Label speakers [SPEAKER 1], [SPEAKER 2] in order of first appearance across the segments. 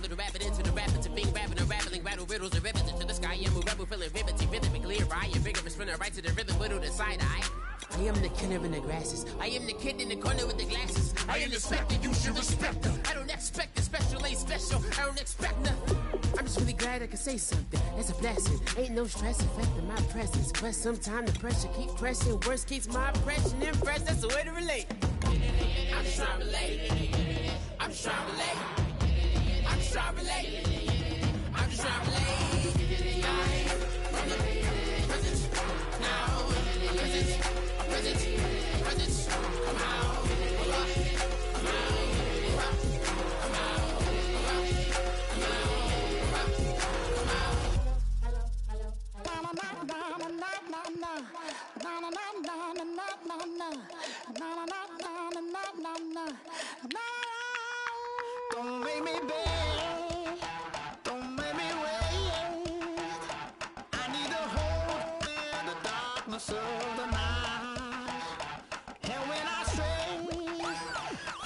[SPEAKER 1] down to the rapid, into the rapids, and being rapping and rattling, rattle riddles and rivets into the sky. I'm a rebel, feeling riveting, rhythm, clear eye, and vigorous, spinning right to the rhythm, whittle the side eye. I am the killer in the grasses. I am the kid in the corner with the glasses. I am the specter, you should respect her. I don't expect the special, ain't special. I don't expect nothing. I'm just really glad I can say something. That's a blessing. Ain't no stress affecting my presence. But sometimes the pressure keep pressing. Worst keeps my impression impressed. That's the way to relate. I'm just trying to relate. I'm just trying to relate. I'm just trying to relate. I'm just trying to relate.
[SPEAKER 2] Don't make me beg, don't make me wait. I need a hold in the darkness of the night. And when I stray,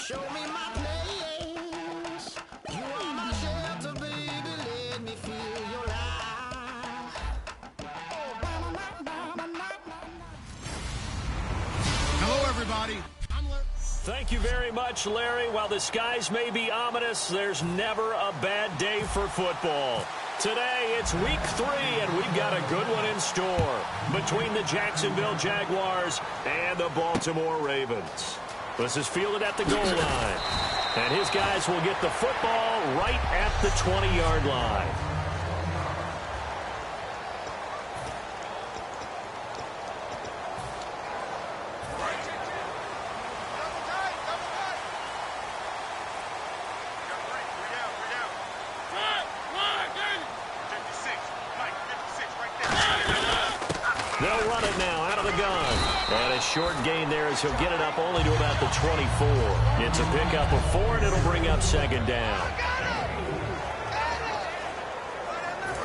[SPEAKER 2] show me my place. You are my shelter, baby, let me feel your light.
[SPEAKER 3] Hello, everybody.
[SPEAKER 4] Thank you very much, Larry. While the skies may be ominous, there's never a bad day for football. Today, it's week 3, and we've got a good one in store between the Jacksonville Jaguars and the Baltimore Ravens. This is fielded at the goal line, and his guys will get the football right at the 20-yard line. They'll run it now out of the gun. And a short gain there as he'll get it up only to about the 24. It's a pickup of 4, and it'll bring up second down.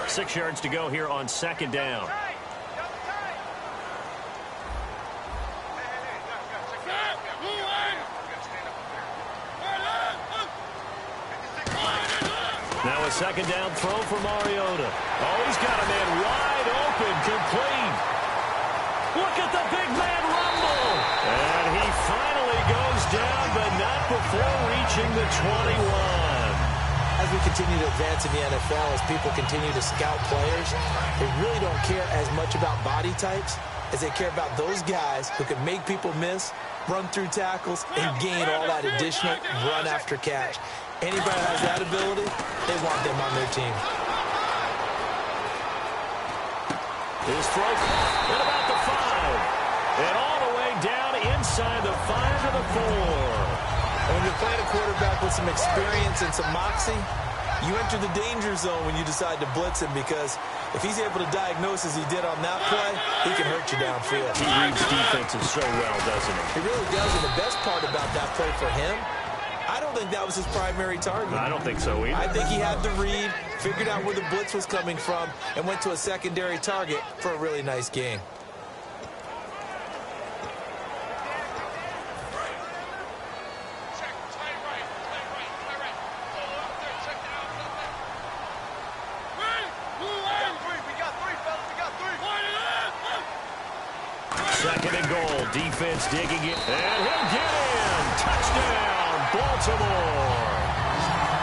[SPEAKER 4] 6 yards to go here on second down. Now a second down throw for Mariota. Oh, he's got a man wide open, complete. Look at the big man rumble. And he finally goes down, but not before reaching the 21.
[SPEAKER 5] As we continue to advance in the NFL, as people continue to scout players, they really don't care as much about body types as they care about those guys who can make people miss, run through tackles, and gain all that additional run after catch. Anybody that has that ability, they want them on their team.
[SPEAKER 4] His throw at about the 5. And all the way down inside the 5 to the 4.
[SPEAKER 5] And when you're playing a quarterback with some experience and some moxie, you enter the danger zone when you decide to blitz him, because if he's able to diagnose as he did on that play, he can hurt you downfield.
[SPEAKER 4] He reads defenses so well, doesn't he?
[SPEAKER 5] He really does, and the best part about that play for him, I don't think that was his primary target.
[SPEAKER 4] I don't think so either.
[SPEAKER 5] I think he had the read, figured out where the blitz was coming from, and went to a secondary target for a really nice gain.
[SPEAKER 4] Second and goal. Defense digging it. And he'll get in. Touchdown, Baltimore.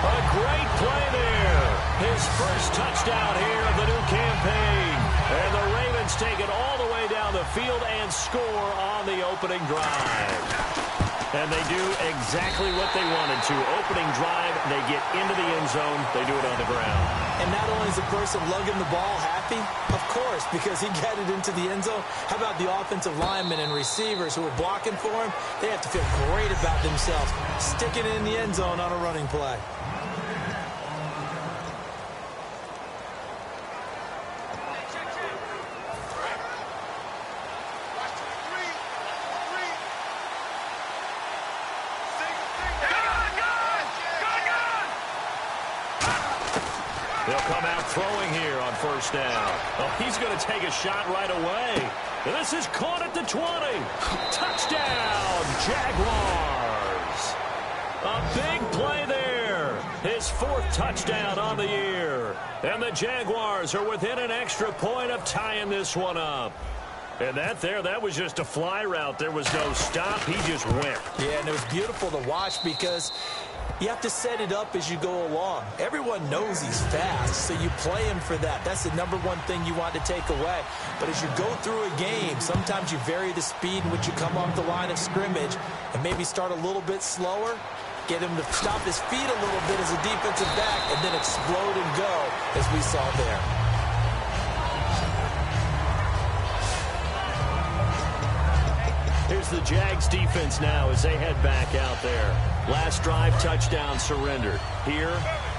[SPEAKER 4] A great play there. His first touchdown here of the new campaign. And the Ravens take it all the way down the field and score on the opening drive. And they do exactly what they wanted to. Opening drive, they get into the end zone. They do it on the ground.
[SPEAKER 5] And not only is the person lugging the ball happy, of course, because he got it into the end zone. How about the offensive linemen and receivers who are blocking for him? They have to feel great about themselves, sticking it in the end zone on a running play.
[SPEAKER 4] They'll come out throwing here on first down. Oh, he's going to take a shot right away. This is caught at the 20. Touchdown, Jaguars. A big play there. his 4th touchdown on the year. And the Jaguars are within an extra point of tying this one up. And that was just a fly route. There was no stop. He just went.
[SPEAKER 5] Yeah, and it was beautiful to watch because you have to set it up as you go along. Everyone knows he's fast, so you play him for that. That's the number one thing you want to take away. But as you go through a game, sometimes you vary the speed in which you come off the line of scrimmage and maybe start a little bit slower, get him to stop his feet a little bit as a defensive back, and then explode and go, as we saw there.
[SPEAKER 4] Here's the Jags defense now as they head back out there. Last drive, touchdown surrendered. Here,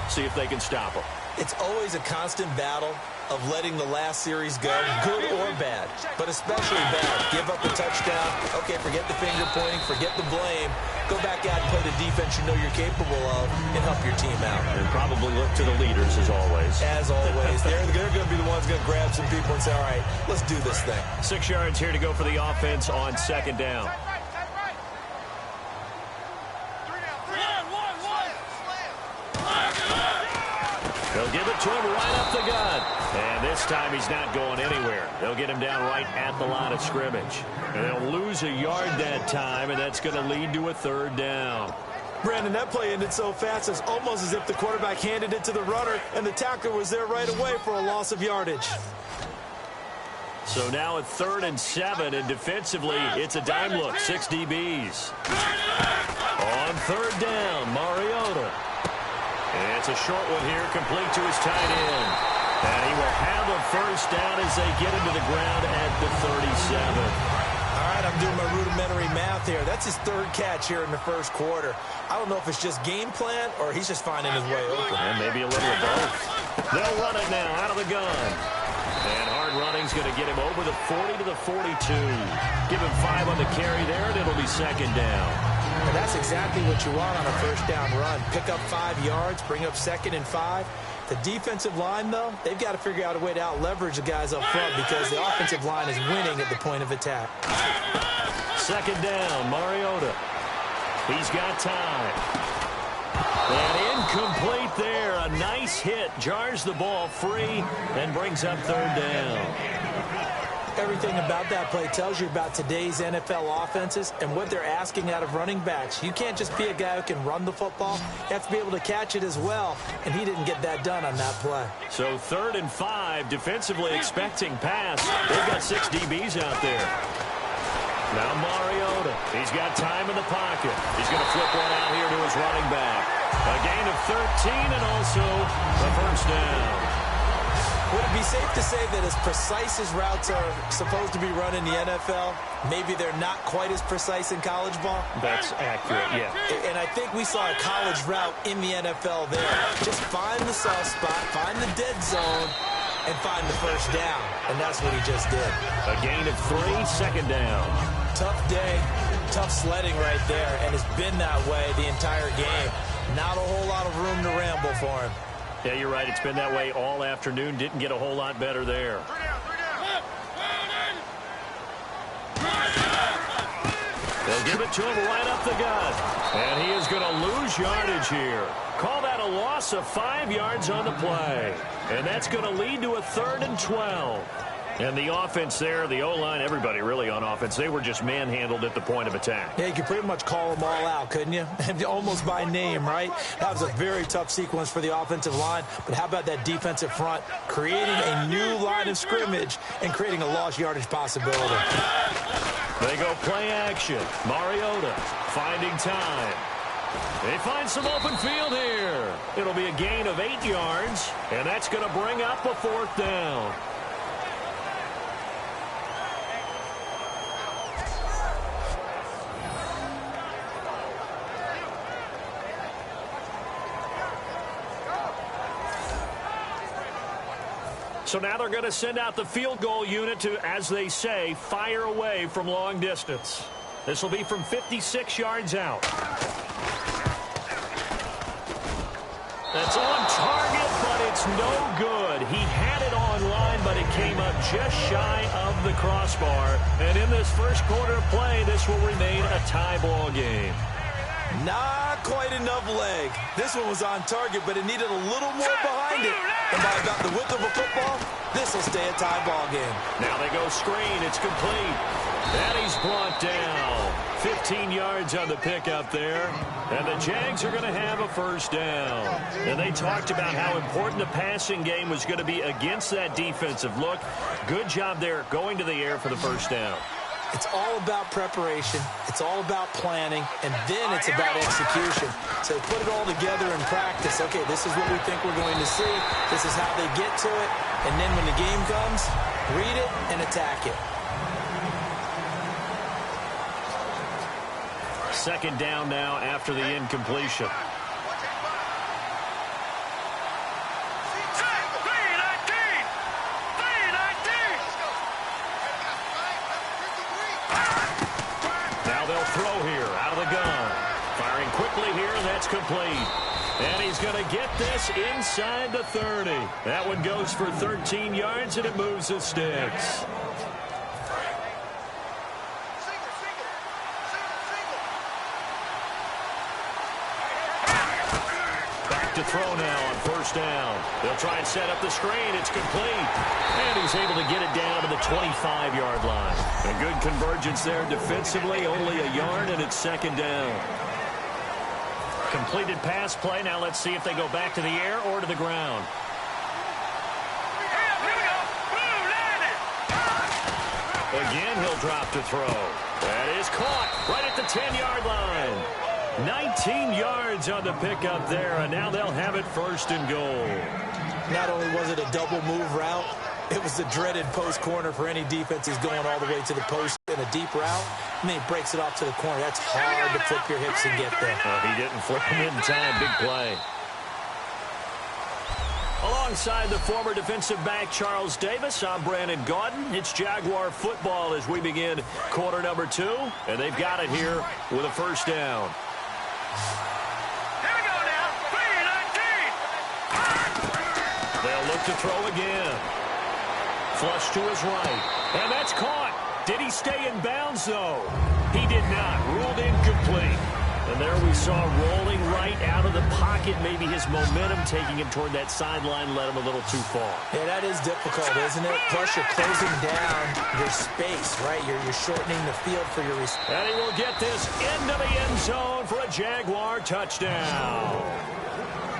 [SPEAKER 4] see if they can stop them.
[SPEAKER 5] It's always a constant battle of letting the last series go, good or bad, but especially bad. Give up a touchdown. Okay, forget the finger pointing, forget the blame. Go back out and play the defense you know you're capable of and help your team out.
[SPEAKER 4] And probably look to the leaders as always.
[SPEAKER 5] As always. They're going to be the ones going to grab some people and say, all right, let's do this thing.
[SPEAKER 4] 6 yards here to go for the offense on 2nd down. They'll give it to him right up the gut. And this time he's not going anywhere. They'll get him down right at the line of scrimmage. And they'll lose a yard that time, and that's going to lead to a 3rd down.
[SPEAKER 5] Brandon, that play ended so fast, it's almost as if the quarterback handed it to the runner, and the tackler was there right away for a loss of yardage.
[SPEAKER 4] So now a 3rd and 7, and defensively, it's a dime look. 6 DBs. On 3rd down, Mariota. And it's a short one here, complete to his tight end. And he will have a 1st down as they get him to the ground at the 37.
[SPEAKER 5] All right, I'm doing my rudimentary math here. That's his 3rd catch here in the 1st quarter. I don't know if it's just game plan or he's just finding his way open.
[SPEAKER 4] And maybe a little of both. They'll run it now out of the gun. And hard running's going to get him over the 40 to the 42. Give him 5 on the carry there, and it'll be 2nd down.
[SPEAKER 5] And that's exactly what you want on a 1st down run. Pick up 5 yards, bring up 2nd and 5. The defensive line, though, they've got to figure out a way to out-leverage the guys up front because the offensive line is winning at the point of attack.
[SPEAKER 4] 2nd down, Mariota. He's got time. And incomplete there. A nice hit. Jars the ball free and brings up 3rd down.
[SPEAKER 5] Everything about that play tells you about today's NFL offenses and what they're asking out of running backs. You can't just be a guy who can run the football. You have to be able to catch it as well, and he didn't get that done on that play.
[SPEAKER 4] So 3rd and 5, defensively expecting pass. They've got 6 DBs out there. Now Mariota. He's got time in the pocket. He's going to flip one out here to his running back. A gain of 13 and also a 1st down.
[SPEAKER 5] Would it be safe to say that as precise as routes are supposed to be run in the NFL, maybe they're not quite as precise in college ball?
[SPEAKER 4] That's accurate, yeah.
[SPEAKER 5] And I think we saw a college route in the NFL there. Just find the soft spot, find the dead zone, and find the 1st down. And that's what he just did.
[SPEAKER 4] A gain of 3, 2nd down.
[SPEAKER 5] Tough day, tough sledding right there, and it's been that way the entire game. Not a whole lot of room to ramble for him.
[SPEAKER 4] Yeah, you're right. It's been that way all afternoon. Didn't get a whole lot better there. They'll give it to him right up the gut. And he is going to lose yardage here. Call that a loss of 5 yards on the play. And that's going to lead to a 3rd and 12. And the offense there, the O-line, everybody really on offense, they were just manhandled at the point of attack.
[SPEAKER 5] Yeah, you could pretty much call them all out, couldn't you? Almost by name, right? That was a very tough sequence for the offensive line. But how about that defensive front creating a new line of scrimmage and creating a lost yardage possibility?
[SPEAKER 4] They go play action. Mariota finding time. They find some open field here. It'll be a gain of 8 yards, and that's going to bring up a 4th down. So now they're going to send out the field goal unit to, as they say, fire away from long distance. This will be from 56 yards out. That's on target, but it's no good. He had it on line, but it came up just shy of the crossbar. And in this 1st quarter of play, this will remain a tie ball game.
[SPEAKER 5] Not quite enough leg. This one was on target, but it needed a little more behind it. And by about the width of a football, this will stay a tie ball game.
[SPEAKER 4] Now they go screen. It's complete. And he's brought down. 15 yards on the pickup there. And the Jags are going to have a first down. And they talked about how important the passing game was going to be against that defensive look. Good job there going to the air for the first down.
[SPEAKER 5] It's all about preparation. It's all about planning. And then it's about execution. So put it all together in practice. Okay, this is what we think we're going to see. This is how they get to it. And then when the game comes, read it and attack it.
[SPEAKER 4] Second down now after the incompletion. Now they'll throw here out of the gun. Firing quickly here, that's complete. And he's going to get this inside the 30. That one goes for 13 yards, and it moves the sticks. To throw now on first down. They'll try and set up the screen. It's complete. And he's able to get it down to the 25-yard line. A good convergence there defensively. Only a yard, and it's second down. Completed pass play. Now let's see if they go back to the air or to the ground. Again, he'll drop to throw. That is caught right at the 10-yard line. 19 yards on the pickup there, and now they'll have it first and goal.
[SPEAKER 5] Not only was it a double move route, it was the dreaded post corner for any defense who's going all the way to the post in a deep route. And then he breaks it off to the corner. That's hard to flip your hips and get there.
[SPEAKER 4] He didn't flip him in time. Big play. Alongside the former defensive back Charles Davis, I'm Brandon Gaudin. It's Jaguar football as we begin quarter number 2, and they've got it here with a first down.
[SPEAKER 2] Here we go now. 3-19.
[SPEAKER 4] They'll look to throw again. Flush to his right. And that's caught. Did he stay in bounds, though? He did not. Ruled incomplete. And there we saw rolling right out of the pocket. Maybe his momentum taking him toward that sideline led him a little too far.
[SPEAKER 5] Yeah, that is difficult, isn't it? Plus, you're closing down your space, right? You're shortening the field for your receiver.
[SPEAKER 4] And he will get this into the end zone for a Jaguar touchdown.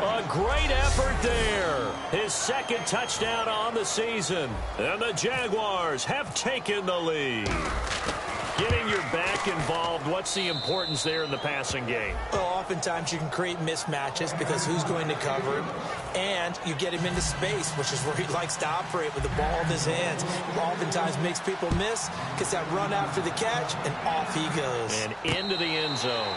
[SPEAKER 4] A great effort there. His second touchdown on the season. And the Jaguars have taken the lead. Getting your back involved, what's the importance there in the passing game?
[SPEAKER 5] Well, oftentimes you can create mismatches because who's going to cover him? And you get him into space, which is where he likes to operate with the ball in his hands. Oftentimes makes people miss, gets that run after the catch, and off he goes.
[SPEAKER 4] And into the end zone.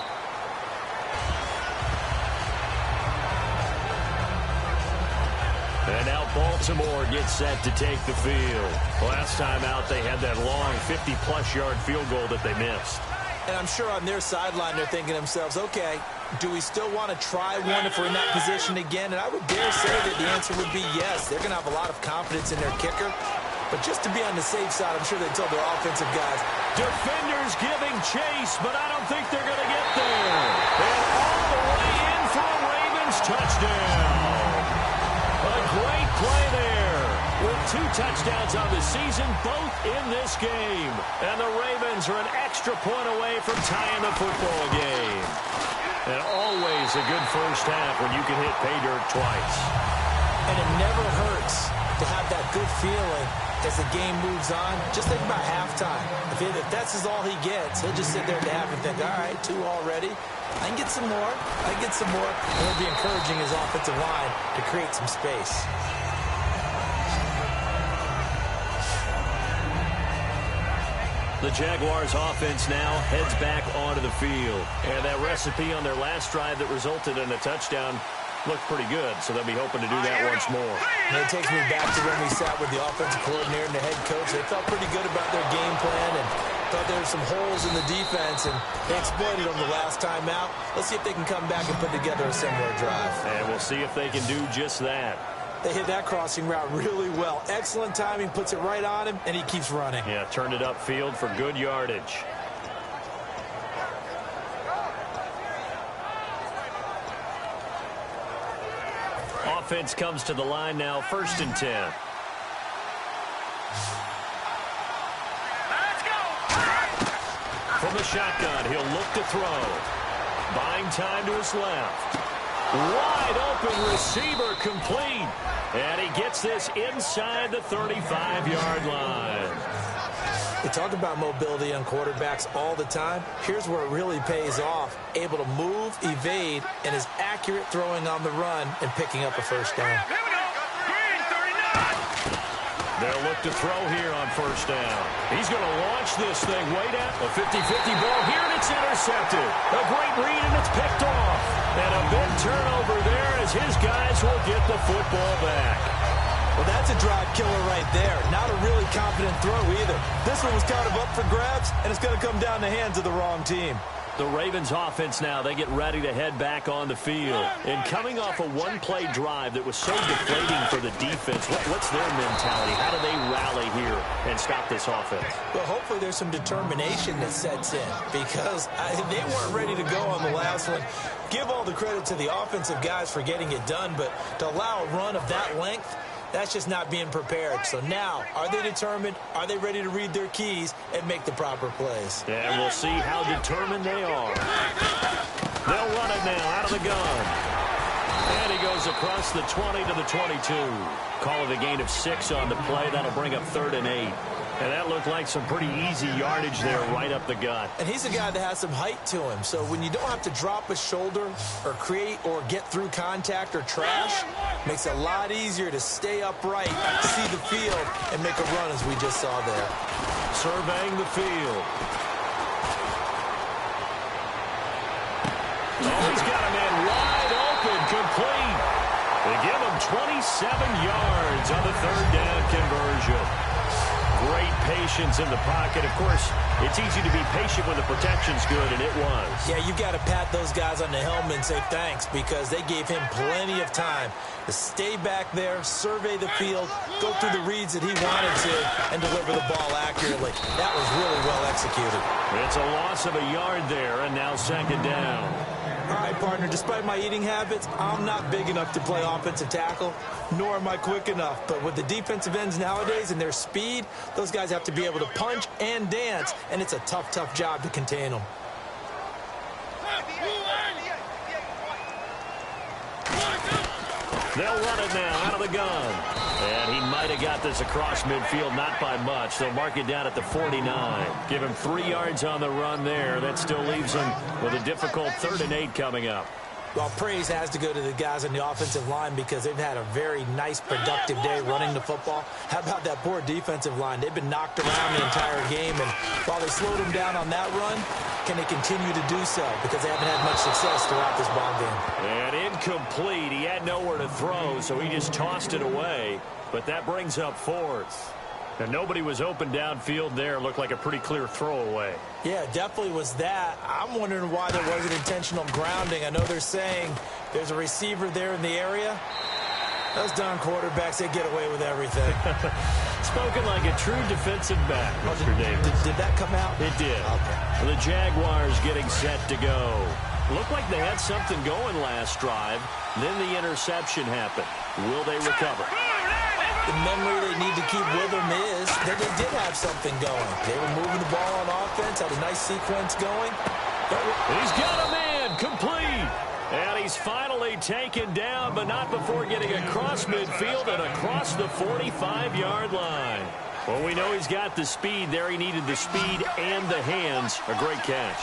[SPEAKER 4] And now Baltimore gets set to take the field. Last time out, they had that long 50-plus yard field goal that they missed.
[SPEAKER 5] And I'm sure on their sideline, they're thinking to themselves, okay, do we still want to try one if we're in that position again? And I would dare say that the answer would be yes. They're going to have a lot of confidence in their kicker. But just to be on the safe side, I'm sure they told their offensive guys.
[SPEAKER 4] Defenders giving chase, but I don't think they're going to get there. And all the way in for a Ravens touchdown. A great play there with 2 touchdowns on the season, both in this game. And the Ravens are an extra point away from tying the football game. And always a good first half when you can hit pay dirt twice.
[SPEAKER 5] And it never hurts to have that good feeling as the game moves on. Just think about halftime. If that's all he gets, he'll just sit there at the half and think, all right, 2 already. I can get some more. I can get some more. And he'll be encouraging his offensive line to create some space.
[SPEAKER 4] The Jaguars offense now heads back onto the field. And that recipe on their last drive that resulted in a touchdown looked pretty good, so they'll be hoping to do that once more.
[SPEAKER 5] And it takes me back to when we sat with the offensive coordinator and the head coach. They felt pretty good about their game plan and thought there were some holes in the defense, and they exploited them the last time out. Let's see if they can come back and put together a similar drive.
[SPEAKER 4] And we'll see if they can do just that.
[SPEAKER 5] They hit that crossing route really well. Excellent timing, puts it right on him, and he keeps running.
[SPEAKER 4] Yeah, turned it upfield for good yardage. offense comes to the line now, 1st and 10. From the shotgun, he'll look to throw. Buying time to his left. Wide open receiver complete. And he gets this inside the 35-yard line.
[SPEAKER 5] We talk about mobility on quarterbacks all the time. Here's where it really pays off. Able to move, evade, and is accurate throwing on the run and picking up a first down.
[SPEAKER 4] They'll look to throw here on 1st down. He's going to launch this thing way down. A 50-50 ball here, and it's intercepted. A great read, and it's picked off. And a big turnover there as his guys will get the football back.
[SPEAKER 5] Well, that's a drive killer right there. Not a really confident throw either. This one was kind of up for grabs, and it's going to come down the hands of the wrong team.
[SPEAKER 4] The Ravens offense now, they get ready to head back on the field. And coming off a one-play drive that was so deflating for the defense, what's their mentality? How do they rally here and stop this offense?
[SPEAKER 5] Well, hopefully there's some determination that sets in because they weren't ready to go on the last one. Give all the credit to the offensive guys for getting it done, but to allow a run of that length, that's just not being prepared. So now, are they determined? Are they ready to read their keys and make the proper plays?
[SPEAKER 4] And we'll see how determined they are. They'll run it now out of the gun. And he goes across the 20 to the 22. Call it a gain of 6 on the play. That'll bring up 3rd and 8. And that looked like some pretty easy yardage there right up the gut.
[SPEAKER 5] And he's a guy that has some height to him. So when you don't have to drop a shoulder or create or get through contact or trash, makes it a lot easier to stay upright, see the field, and make a run as we just saw there.
[SPEAKER 4] Surveying the field. Oh, he's got a man wide open, complete. They give him 27 yards on the 3rd down conversion. Great patience in the pocket. Of course, it's easy to be patient when the protection's good, and it was.
[SPEAKER 5] Yeah, you got to pat those guys on the helmet and say thanks because they gave him plenty of time to stay back there, survey the field, go through the reads that he wanted to, and deliver the ball accurately. That was really well executed.
[SPEAKER 4] It's a loss of a yard there, and now 2nd down.
[SPEAKER 5] All right, partner, despite my eating habits, I'm not big enough to play offensive tackle, nor am I quick enough. But with the defensive ends nowadays and their speed, those guys have to be able to punch and dance, and it's a tough, tough job to contain them.
[SPEAKER 4] They'll run it now out of the gun. And he might have got this across midfield, not by much. They'll mark it down at the 49. Give him 3 yards on the run there. That still leaves him with a difficult 3rd and 8 coming up.
[SPEAKER 5] Well, praise has to go to the guys on the offensive line because they've had a very nice, productive day running the football. How about that poor defensive line? They've been knocked around the entire game, and while they slowed them down on that run, can they continue to do so? Because they haven't had much success throughout this ball game.
[SPEAKER 4] And incomplete. He had nowhere to throw, so he just tossed it away. But that brings up 4th. And nobody was open downfield there. Looked like a pretty clear throwaway.
[SPEAKER 5] Yeah, definitely was that. I'm wondering why there wasn't intentional grounding. I know they're saying there's a receiver there in the area. Those darn quarterbacks, they get away with everything.
[SPEAKER 4] Spoken like a true defensive back, Mr. Davis.
[SPEAKER 5] Did that come out?
[SPEAKER 4] It did. Okay. The Jaguars getting set to go. Looked like they had something going last drive. Then the interception happened. Will they recover?
[SPEAKER 5] The memory they need to keep with them is that they did have something going. They were moving the ball on offense, had a nice sequence going.
[SPEAKER 4] He's got a man complete. And he's finally taken down, but not before getting across midfield and across the 45-yard line. Well, we know he's got the speed there. He needed the speed and the hands. A great catch.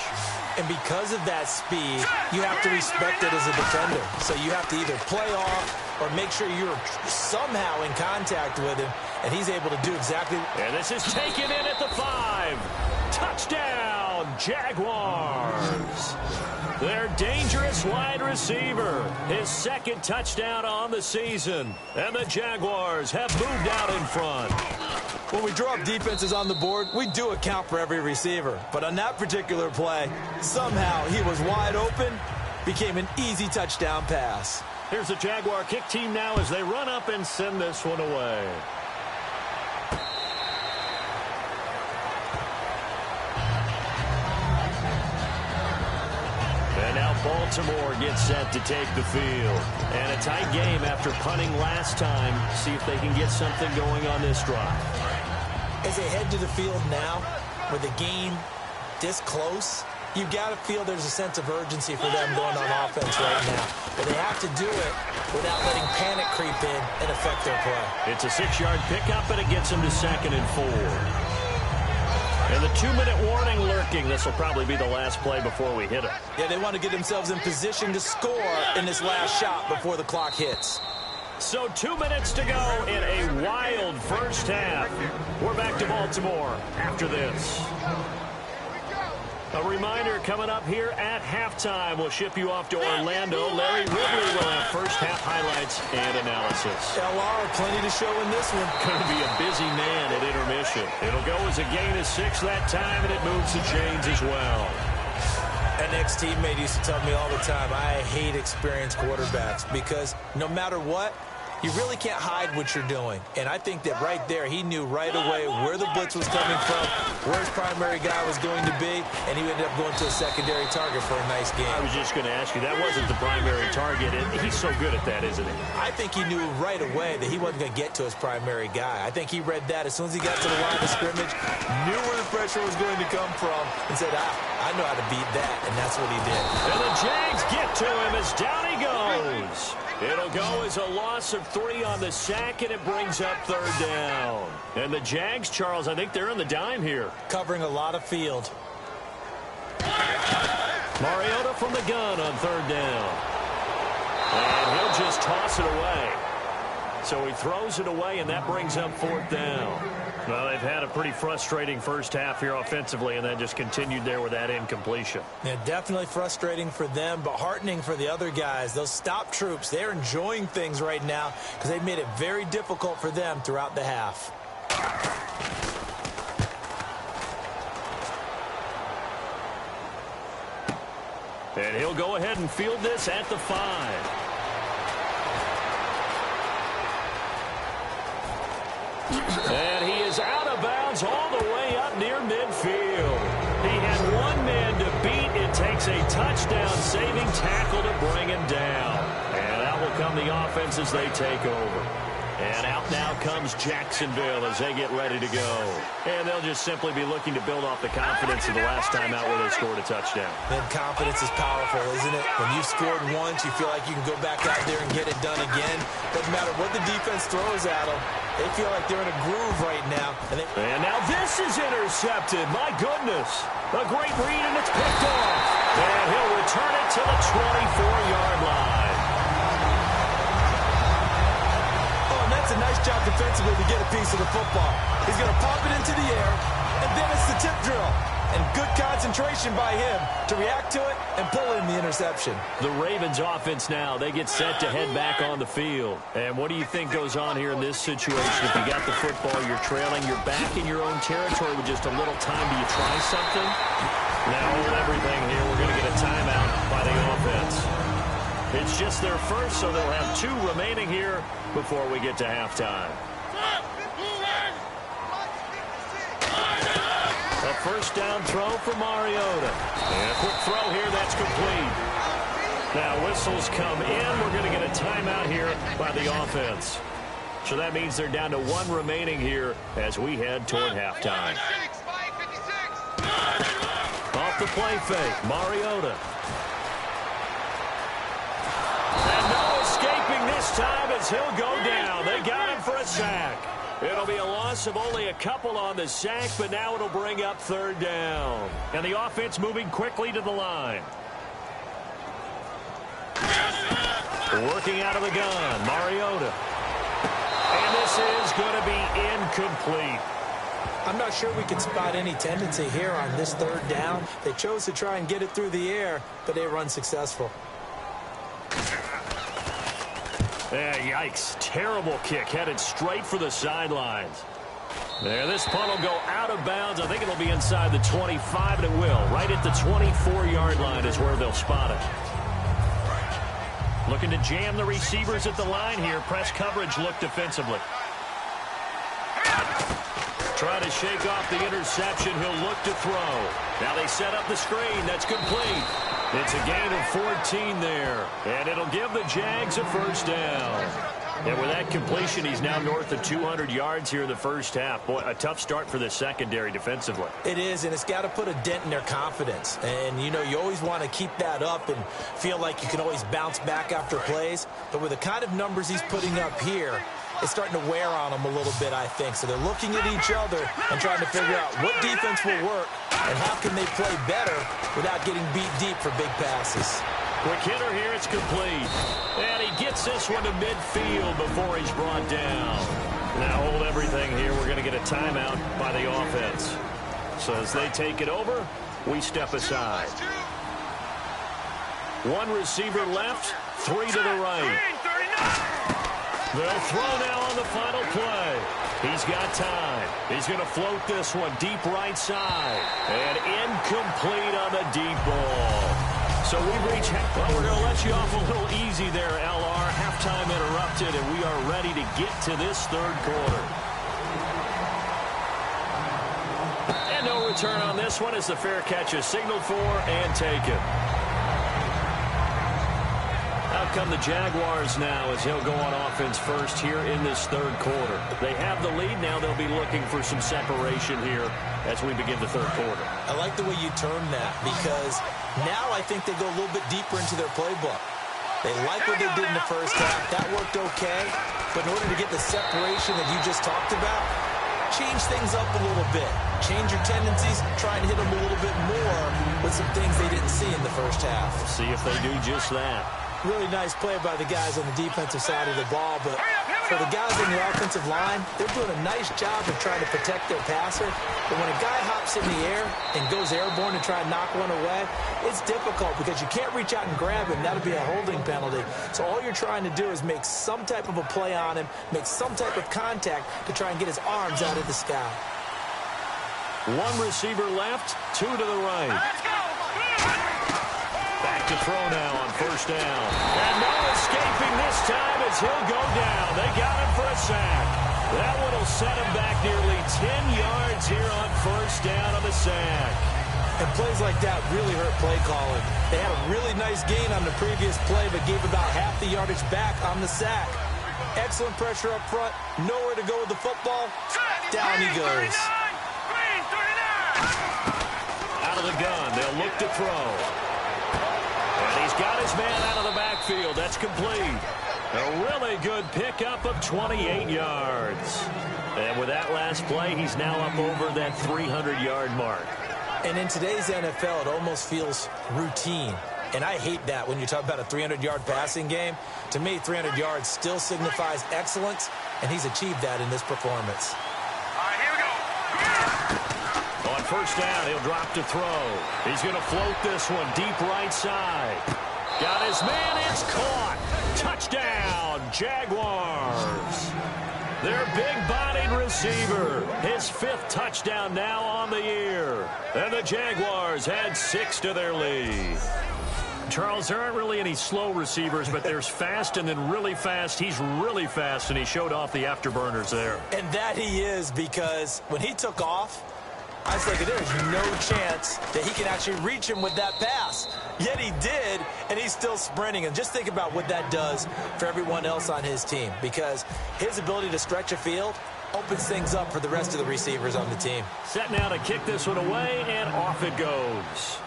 [SPEAKER 5] And because of that speed, you have to respect it as a defender. So you have to either play off or make sure you're somehow in contact with him, and he's able to do exactly.
[SPEAKER 4] And this is taken in at the 5. Touchdown, Jaguars. Their dangerous wide receiver, his 2nd touchdown on the season. And the Jaguars have moved out in front.
[SPEAKER 5] When we draw up defenses on the board, we do account for every receiver. But on that particular play, somehow he was wide open, became an easy touchdown pass.
[SPEAKER 4] Here's the Jaguar kick team now as they run up and send this one away. And now now Baltimore gets set to take the field. And a tight game after punting last time. See if they can get something going on this drive.
[SPEAKER 5] As they head to the field now, with the game this close, you've got to feel there's a sense of urgency for them going on offense right now. But they have to do it without letting panic creep in and affect their play.
[SPEAKER 4] It's a 6-yard pickup, and it gets them to 2nd and 4. And the 2-minute warning lurking. This will probably be the last play before we hit it.
[SPEAKER 5] Yeah, they want to get themselves in position to score in this last shot before the clock hits.
[SPEAKER 4] So 2 minutes to go in a wild first half. We're back to Baltimore after this. A reminder coming up here at halftime. We'll ship you off to Orlando. Larry Ridley will have first half highlights and analysis.
[SPEAKER 5] LR, plenty to show in this one.
[SPEAKER 4] Going to be a busy man at intermission. It'll go as a gain of 6 that time, and it moves the chains as well.
[SPEAKER 5] An ex-teammate used to tell me all the time, I hate experienced quarterbacks because no matter what, you really can't hide what you're doing. And I think that right there, he knew right away where the blitz was coming from, where his primary guy was going to be, and he ended up going to a secondary target for a nice game.
[SPEAKER 4] I was just going to ask you, that wasn't the primary target, and he's so good at that, isn't he?
[SPEAKER 5] I think he knew right away that he wasn't going to get to his primary guy. I think he read that as soon as he got to the line of scrimmage, knew where the pressure was going to come from, and said, I know how to beat that, and that's what he did.
[SPEAKER 4] And the Jags get to him as down he goes. It'll go as a loss of 3 on the sack, and it brings up 3rd down. And the Jags, Charles, I think they're on the dime here.
[SPEAKER 5] Covering a lot of field.
[SPEAKER 4] Mariota from the gun on 3rd down. And he'll just toss it away. So he throws it away, and that brings up 4th down. Well, they've had a pretty frustrating first half here offensively, and then just continued there with that incompletion.
[SPEAKER 5] Yeah, definitely frustrating for them, but heartening for the other guys. Those stop troops, they're enjoying things right now because they've made it very difficult for them throughout the half.
[SPEAKER 4] And he'll go ahead and field this at the 5. And he is out of bounds all the way up near midfield. He had one man to beat. It takes a touchdown-saving tackle to bring him down. And out will come the offense as they take over. And out now comes Jacksonville as they get ready to go. And they'll just simply be looking to build off the confidence of the last time out where they scored a touchdown.
[SPEAKER 5] Then confidence is powerful, isn't it? When you've scored once, you feel like you can go back out there and get it done again. Doesn't matter what the defense throws at them. They feel like they're in a groove right now.
[SPEAKER 4] And now this is intercepted. My goodness. A great read, and it's picked off. And he'll return it to the 24-yard line.
[SPEAKER 5] It's a nice job defensively to get a piece of the football. He's going to pop it into the air, and then it's the tip drill. And good concentration by him to react to it and pull in the interception.
[SPEAKER 4] The Ravens offense now, they get set to head back on the field. And what do you think goes on here in this situation? If you got the football, you're trailing, you're back in your own territory with just a little time. Do you try something? Now hold everything here. We're going to get a timeout by the offense. It's just their first, so they'll have 2 remaining here before we get to halftime. A first down throw for Mariota. And a quick throw here, that's complete. Now whistles come in. We're going to get a timeout here by the offense. So that means they're down to 1 remaining here as we head toward halftime. Off the play fake, Mariota. And no escaping this time as he'll go down. They got him for a sack. It'll be a loss of only a couple on the sack, but now it'll bring up 3rd down. And the offense moving quickly to the line. Working out of the gun, Mariota. And this is going to be incomplete.
[SPEAKER 5] I'm not sure we can spot any tendency here on this 3rd down. They chose to try and get it through the air, but they were unsuccessful.
[SPEAKER 4] Yikes. Terrible kick headed straight for the sidelines. There, this punt will go out of bounds. I think it'll be inside the 25, and it will. Right at the 24-yard line is where they'll spot it. Looking to jam the receivers at the line here. Press coverage look defensively. Try to shake off the interception. He'll look to throw. Now they set up the screen. That's complete. It's a gain of 14 there, and it'll give the Jags a first down. And with that completion, he's now north of 200 yards here in the first half. Boy, a tough start for the secondary defensively.
[SPEAKER 5] It is, and it's got to put a dent in their confidence. And, you know, you always want to keep that up and feel like you can always bounce back after plays. But with the kind of numbers he's putting up here, it's starting to wear on them a little bit, I think. So they're looking at each other and trying to figure out what defense will work and how can they play better without getting beat deep for big passes.
[SPEAKER 4] Quick hitter here, it's complete. And he gets this one to midfield before he's brought down. Now hold everything here. We're going to get a timeout by the offense. So as they take it over, we step aside. One receiver left, three to the right. They'll throw now on the final play. He's got time. He's going to float this one deep right side. And incomplete on the deep ball. So we've reached, well, we're going to let you off a little easy there, LR. Halftime interrupted, and we are ready to get to this third quarter. And no return on this one as the fair catch is signaled for and taken. Out come the Jaguars now as he'll go on offense first here in this third quarter. They have the lead. Now they'll be looking for some separation here as we begin the third quarter.
[SPEAKER 5] I like the way you term that because now I think they go a little bit deeper into their playbook. They like what they did in the first half. That worked okay. But in order to get the separation that you just talked about, change things up a little bit. Change your tendencies. Try and hit them a little bit more with some things they didn't see in the first half.
[SPEAKER 4] See if they do just that.
[SPEAKER 5] Really nice play by the guys on the defensive side of the ball, but for the guys on the offensive line, they're doing a nice job of trying to protect their passer. But when a guy hops in the air and goes airborne to try and knock one away, it's difficult because you can't reach out and grab him. That'll be a holding penalty. So all you're trying to do is make some type of a play on him, make some type of contact to try and get his arms out of the sky.
[SPEAKER 4] One receiver left, two to the right. Back to throw now on first down. And no escaping this time as he'll go down. They got him for a sack. That one will set him back nearly 10 yards here on first down on the sack.
[SPEAKER 5] And plays like that really hurt play calling. They had a really nice gain on the previous play, but gave about half the yardage back on the sack. Excellent pressure up front. Nowhere to go with the football. Down he goes.
[SPEAKER 4] Out of the gun. They'll look to throw. And he's got his man out of the backfield. That's complete. A really good pickup of 28 yards. And with that last play, he's now up over that 300-yard mark.
[SPEAKER 5] And in today's NFL, it almost feels routine. And I hate that when you talk about a 300-yard passing game. To me, 300 yards still signifies excellence, and he's achieved that in this performance.
[SPEAKER 2] All right, here we go.
[SPEAKER 4] On first down, he'll drop to throw. He's going to float this one deep right side. Got his man. It's caught. Touchdown, Jaguars. Their big-bodied receiver. His fifth touchdown now on the year. And the Jaguars had 6 to their lead. Charles, there aren't really any slow receivers, but there's fast and then really fast. He's really fast, and he showed off the afterburners there.
[SPEAKER 5] And that he is, because when he took off, I was thinking there's no chance that he can actually reach him with that pass. Yet he did, and he's still sprinting. And just think about what that does for everyone else on his team, because his ability to stretch a field opens things up for the rest of the receivers on the team.
[SPEAKER 4] Set now to kick this one away, and off it goes.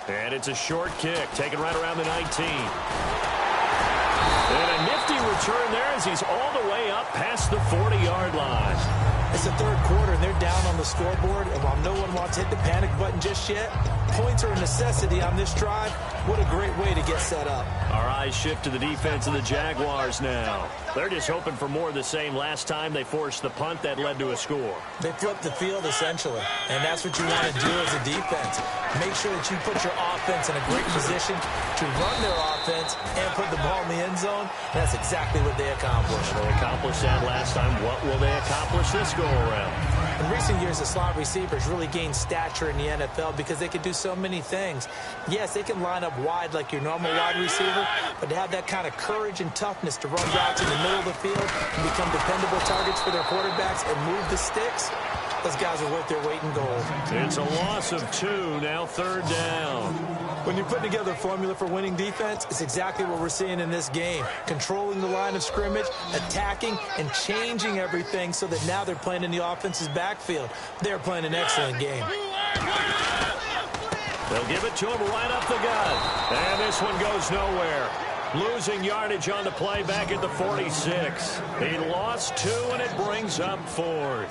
[SPEAKER 4] And it's a short kick, taken right around the 19. And a nifty return there as he's all the way up past the 40-yard line.
[SPEAKER 5] It's the third quarter, and they're down on the scoreboard. And while no one wants to hit the panic button just yet, points are a necessity on this drive. What a great way to get set up.
[SPEAKER 4] Our eyes shift to the defense of the Jaguars now. They're just hoping for more of the same. Last time they forced the punt that led to a score.
[SPEAKER 5] They flipped the field, essentially. And that's what you want to do as a defense. Make sure that you put your offense in a great position to run their offense and put the ball in the end zone. And that's exactly what they accomplished.
[SPEAKER 4] They accomplished that last time. What will they accomplish this go-around?
[SPEAKER 5] In recent years, the slot receivers really gained stature in the NFL because they could do so many things. Yes, they can line up wide like your normal wide receiver, but to have that kind of courage and toughness to run routes in the middle of the field and become dependable targets for their quarterbacks and move the sticks, Those guys are worth their weight in gold.
[SPEAKER 4] It's a loss of 2, now 3rd down.
[SPEAKER 5] When you're putting together a formula for winning defense, it's exactly what we're seeing in this game. Controlling the line of scrimmage, attacking, and changing everything so that now they're playing in the offense's backfield. They're playing an excellent game.
[SPEAKER 4] They'll give it to him right up the gut. And this one goes nowhere. Losing yardage on the play back at the 46. He lost 2, and it brings up 4th.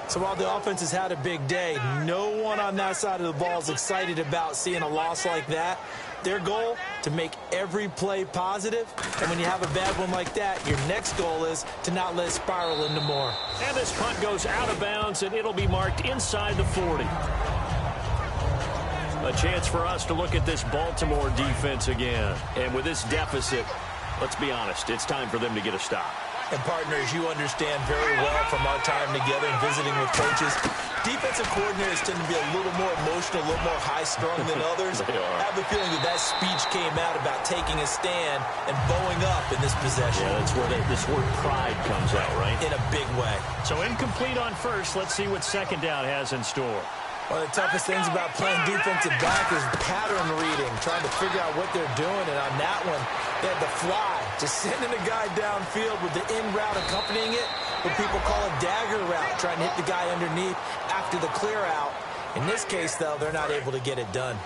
[SPEAKER 5] So while the offense has had a big day, no one on that side of the ball is excited about seeing a loss like that. Their goal, to make every play positive. And when you have a bad one like that, your next goal is to not let it spiral into more.
[SPEAKER 4] And this punt goes out of bounds, and it'll be marked inside the 40. A chance for us to look at this Baltimore defense again. And with this deficit, let's be honest, it's time for them to get a stop.
[SPEAKER 5] And partners, you understand very well from our time together and visiting with coaches, defensive coordinators tend to be a little more emotional, a little more high-strung than others.
[SPEAKER 4] They are.
[SPEAKER 5] I have a feeling that speech came out about taking a stand and bowing up in this possession.
[SPEAKER 4] Yeah, that's where this word pride comes out, right?
[SPEAKER 5] In a big way.
[SPEAKER 4] So incomplete on first. Let's see what 2nd down has in store.
[SPEAKER 5] One of the toughest things about playing defensive back is pattern reading, trying to figure out what they're doing. And on that one, they had the fly, just sending a guy downfield with the in route accompanying it, what people call a dagger route, trying to hit the guy underneath after the clear out. In this case, though, they're not able to get it done.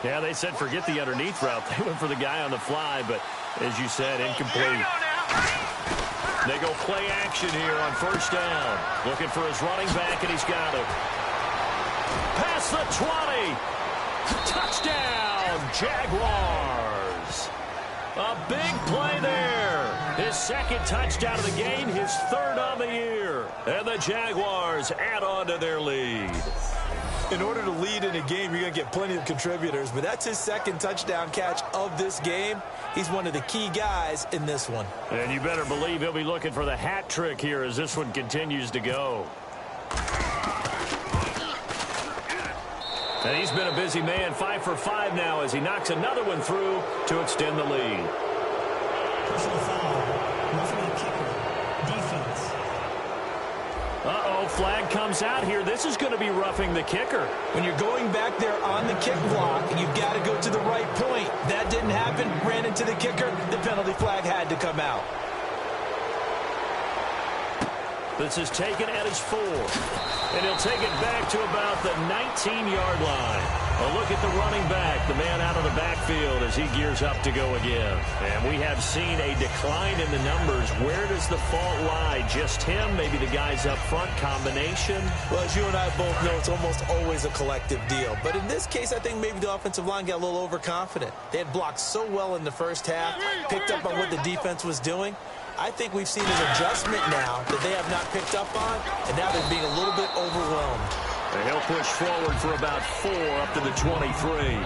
[SPEAKER 4] Yeah, they said forget the underneath route. They went for the guy on the fly, but as you said, incomplete. They go play action here on 1st down. Looking for his running back, and he's got it. Past the 20. Touchdown, Jaguars. A big play there. His 2nd touchdown of the game, his 3rd on the year. And the Jaguars add on to their lead.
[SPEAKER 5] In order to lead in a game, you're going to get plenty of contributors, but that's his 2nd touchdown catch of this game. He's one of the key guys in this one.
[SPEAKER 4] And you better believe he'll be looking for the hat trick here as this one continues to go. And he's been a busy man, 5 for 5 now as he knocks another one through to extend the lead.
[SPEAKER 6] Personal foul, roughing the kicker, defense.
[SPEAKER 4] Uh-oh, flag comes out here. This is going to be roughing the kicker.
[SPEAKER 5] When you're going back there on the kick block, you've got to go to the right point. That didn't happen, ran into the kicker. The penalty flag had to come out.
[SPEAKER 4] This is taken at his 4. And he'll take it back to about the 19-yard line. A look at the running back, the man out of the backfield as he gears up to go again. And we have seen a decline in the numbers. Where does the fault lie? Just him? Maybe the guys up front? Combination?
[SPEAKER 5] Well, as you and I both know, it's almost always a collective deal. But in this case, I think maybe the offensive line got a little overconfident. They had blocked so well in the first half, picked up on what the defense was doing. I think we've seen an adjustment now that they have not picked up on, and now they're being a little bit overwhelmed.
[SPEAKER 4] And he'll push forward for about 4 up to the 23.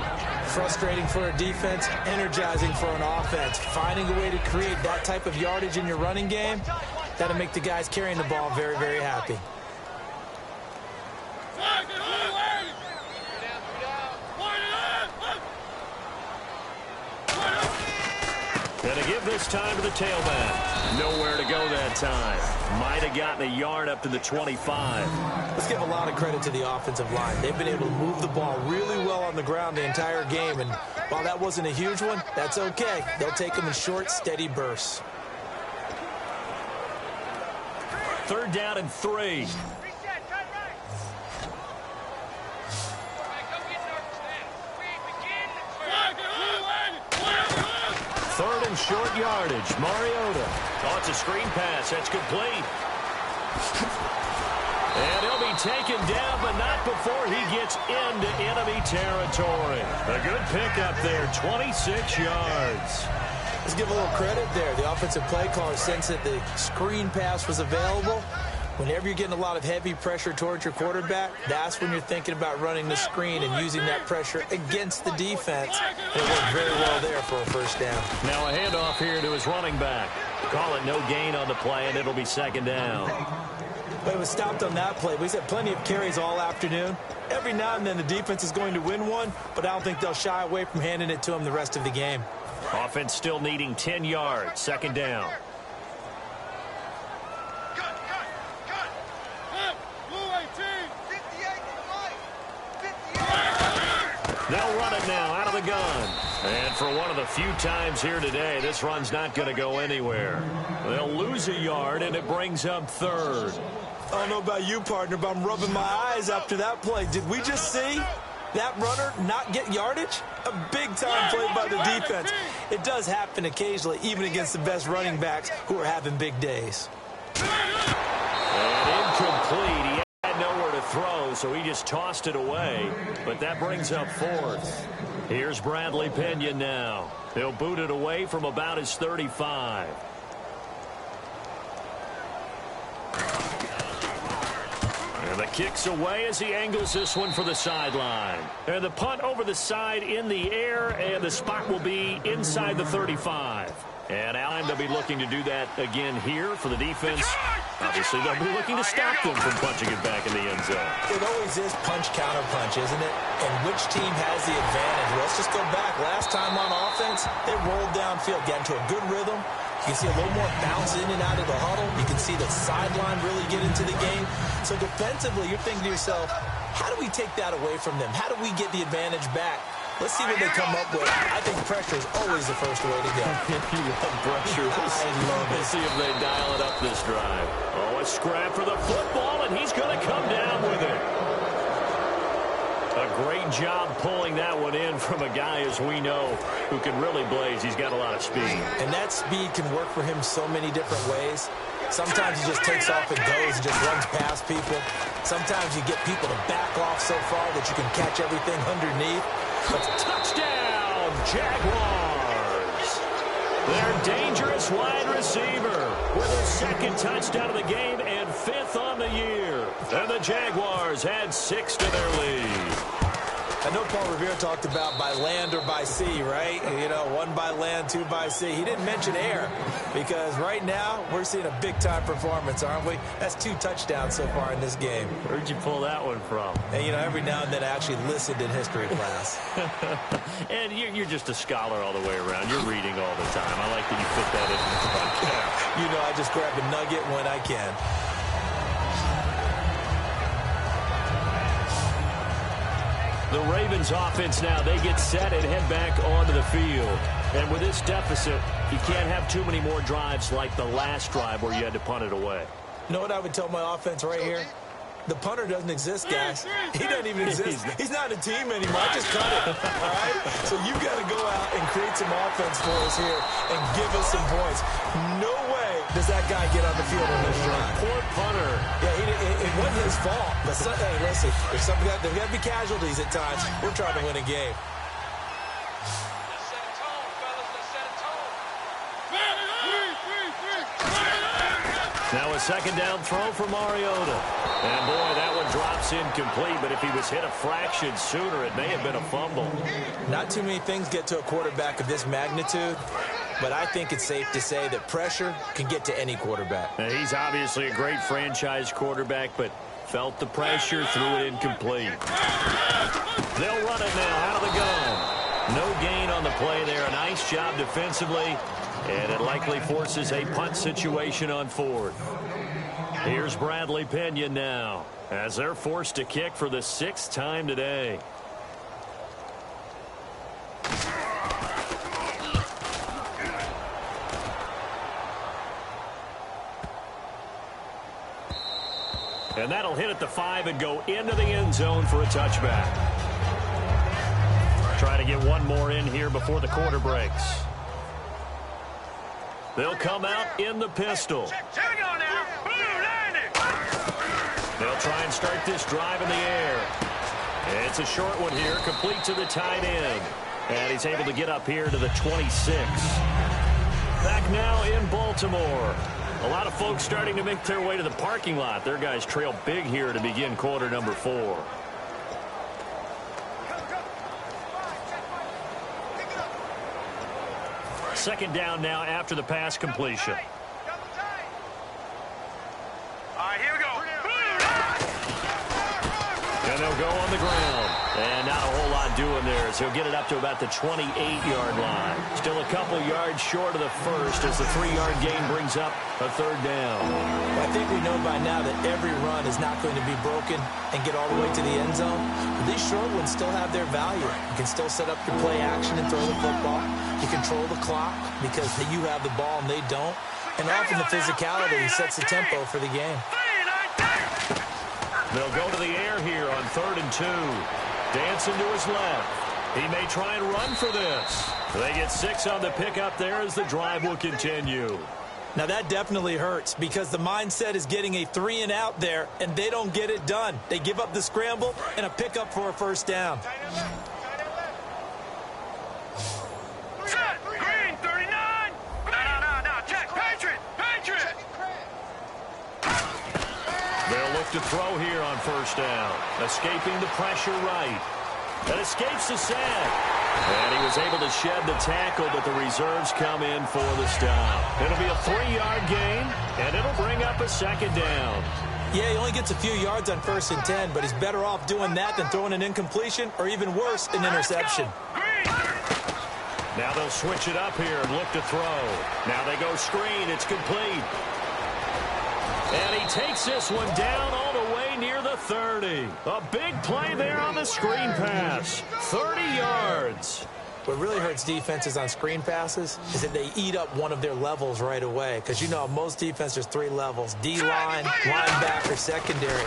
[SPEAKER 5] Frustrating for a defense, energizing for an offense. Finding a way to create that type of yardage in your running game, that'll make the guys carrying the ball very, very happy.
[SPEAKER 4] Gonna give this time to the tailback. Nowhere to go that time. Might have gotten a yard up to the 25.
[SPEAKER 5] Let's give a lot of credit to the offensive line. They've been able to move the ball really well on the ground the entire game, and while that wasn't a huge one, that's okay. They'll take them in short, steady bursts.
[SPEAKER 4] 3rd down and 3. Third and short yardage. Mariota. Oh, it's a screen pass. That's complete. And he'll be taken down, but not before he gets into enemy territory. A good pickup there, 26 yards.
[SPEAKER 5] Let's give a little credit there. The offensive play caller sensed that the screen pass was available. Whenever you're getting a lot of heavy pressure towards your quarterback, that's when you're thinking about running the screen and using that pressure against the defense. And it worked very well there for a 1st down.
[SPEAKER 4] Now a handoff here to his running back. Call it no gain on the play, and it'll be 2nd down.
[SPEAKER 5] But it was stopped on that play. We've had plenty of carries all afternoon. Every now and then the defense is going to win one, but I don't think they'll shy away from handing it to them the rest of the game.
[SPEAKER 4] Offense still needing 10 yards. 2nd down.
[SPEAKER 3] Blue 18.
[SPEAKER 4] the gun. And for one of the few times here today, this run's not going to go anywhere. They'll lose a yard, and it brings up third.
[SPEAKER 5] I don't know about you, partner, but I'm rubbing my eyes after that play. Did we just see that runner not get yardage? A big-time play by the defense. It does happen occasionally, even against the best running backs who are having big days.
[SPEAKER 4] And incomplete. He had nowhere to throw, so he just tossed it away. But that brings up fourth. Here's Bradley Pinion now. He'll boot it away from about his 35. And the kick's away as he angles this one for the sideline. And the punt over the side in the air, and the spot will be inside the 35. And Allen, they'll be looking to do that again here for the defense. Obviously, they'll be looking to stop them from punching it back in the end zone.
[SPEAKER 5] It always is punch-counter-punch, isn't it? And which team has the advantage? Let's just go back. Last time on offense, they rolled downfield, got into a good rhythm. You can see a little more bounce in and out of the huddle. You can see the sideline really get into the game. So defensively, you're thinking to yourself, how do we take that away from them? How do we get the advantage back? Let's see what they come up with. I think pressure is always the first way to go.
[SPEAKER 4] You love pressure. Let's see if they dial it up this drive. Oh, a scrap for the football, and he's going to come down with it. A great job pulling that one in from a guy, as we know, who can really blaze. He's got a lot of speed.
[SPEAKER 5] And that speed can work for him so many different ways. Sometimes he just takes off and goes and just runs past people. Sometimes you get people to back off so far that you can catch everything underneath.
[SPEAKER 4] Touchdown, Jaguars! Their dangerous wide receiver with his second touchdown of the game and fifth on the year. And the Jaguars had 6 to their lead.
[SPEAKER 5] I know Paul Revere talked about by land or by sea, right? You know, 1 by land, 2 by sea. He didn't mention air because right now we're seeing a big-time performance, aren't we? That's 2 touchdowns so far in this game.
[SPEAKER 4] Where'd you pull that one from?
[SPEAKER 5] And, you know, every now and then I actually listened in history class.
[SPEAKER 4] And you're just a scholar all the way around. You're reading all the time. I like that you put that in the podcast.
[SPEAKER 5] You know, I just grab a nugget when I can.
[SPEAKER 4] The Ravens offense now, they get set and head back onto the field. And with this deficit, you can't have too many more drives like the last drive where you had to punt it away.
[SPEAKER 5] You know what I would tell my offense right here? The punter doesn't exist, guys. He doesn't even exist. He's not a team anymore. I just cut it, all right? So you've got to go out and create some offense for us here and give us some points. No way does that guy get on the field on this drive.
[SPEAKER 4] Poor punter.
[SPEAKER 5] Yeah, it wasn't his fault. But, hey, listen, there's got to be casualties at times. We're trying to win a game.
[SPEAKER 4] Now a second down throw for Mariota. And, boy, that one drops incomplete. But if he was hit a fraction sooner, it may have been a fumble.
[SPEAKER 5] Not too many things get to a quarterback of this magnitude. But I think it's safe to say that pressure can get to any quarterback.
[SPEAKER 4] Now, he's obviously a great franchise quarterback, but felt the pressure, threw it incomplete. They'll run it now out of the gun. No gain on the play there. A nice job defensively. And it likely forces a punt situation on 4th. Here's Bradley Pinion now as they're forced to kick for the 6th time today. And that'll hit at the 5 and go into the end zone for a touchback. Trying to get one more in here before the quarter breaks. They'll come out in the pistol. They'll try and start this drive in the air. It's a short one here, complete to the tight end. And he's able to get up here to the 26. Back now in Baltimore. A lot of folks starting to make their way to the parking lot. Their guys trail big here to begin quarter number 4. Second down now after the pass completion.
[SPEAKER 7] All right, here we go.
[SPEAKER 4] And they'll go on the ground. And not a whole lot doing there, so he'll get it up to about the 28-yard line. Still a couple yards short of the first as the 3-yard gain brings up a third down.
[SPEAKER 5] Well, I think we know by now that every run is not going to be broken and get all the way to the end zone. But these short ones still have their value. You can still set up your play action and throw the football. You control the clock because you have the ball and they don't. And often the physicality sets the tempo for the game.
[SPEAKER 4] They'll go to the air here on 3rd and 2. Dancing to his left. He may try and run for this. They get 6 on the pickup there as the drive will continue.
[SPEAKER 5] Now that definitely hurts because the mindset is getting a 3-and-out there, and they don't get it done. They give up the scramble and a pickup for a first down.
[SPEAKER 2] Green, 39. No, check. Patriot.
[SPEAKER 4] They'll look to throw here on first down. Escaping the pressure right. And escapes the sack. And he was able to shed the tackle, but the reserves come in for the stop. It'll be a 3-yard gain, and it'll bring up a second down.
[SPEAKER 5] Yeah, he only gets a few yards on 1st and 10, but he's better off doing that than throwing an incompletion or even worse, an interception.
[SPEAKER 4] Now they'll switch it up here and look to throw. Now they go screen. It's complete. And he takes this one down all the way near the 30. A big play there on the screen pass. 30 yards.
[SPEAKER 5] What really hurts defenses on screen passes is that they eat up one of their levels right away. Because you know, most defense, there's 3 levels. D-line, linebacker, secondary.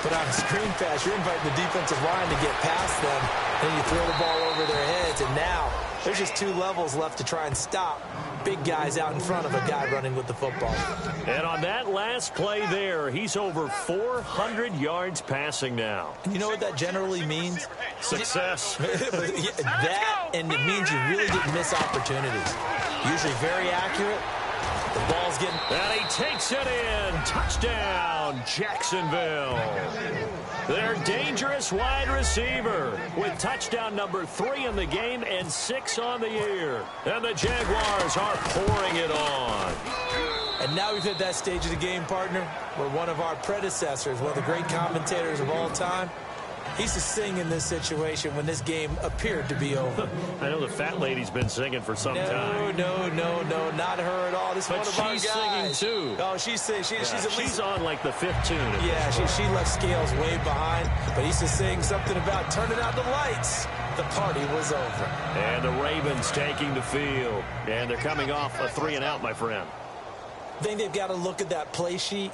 [SPEAKER 5] But on a screen pass, you're inviting the defensive line to get past them. And you throw the ball over their heads. And now there's just 2 levels left to try and stop big guys out in front of a guy running with the football.
[SPEAKER 4] And on that last play there, he's over 400 yards passing now.
[SPEAKER 5] You know what that generally means?
[SPEAKER 4] Success.
[SPEAKER 5] That, and it means you really didn't miss opportunities. Usually very accurate. The ball's getting...
[SPEAKER 4] And he takes it in. Touchdown, Jacksonville. Their dangerous wide receiver with touchdown number 3 in the game and 6 on the year. And the Jaguars are pouring it on.
[SPEAKER 5] And now we've hit that stage of the game, partner, where one of our predecessors, one of the great commentators of all time, he used to sing in this situation when this game appeared to be over.
[SPEAKER 4] I know the fat lady's been singing for some time.
[SPEAKER 5] No, not her at all. This is one of our guys.
[SPEAKER 4] She's singing too.
[SPEAKER 5] Oh, she's singing. She's
[SPEAKER 4] on like the 5th tune.
[SPEAKER 5] Yeah, she left scales way behind, but he used to sing something about turning out the lights. The party was over.
[SPEAKER 4] And the Ravens taking the field. And they're coming off a 3-and-out, my friend.
[SPEAKER 5] I think they've got to look at that play sheet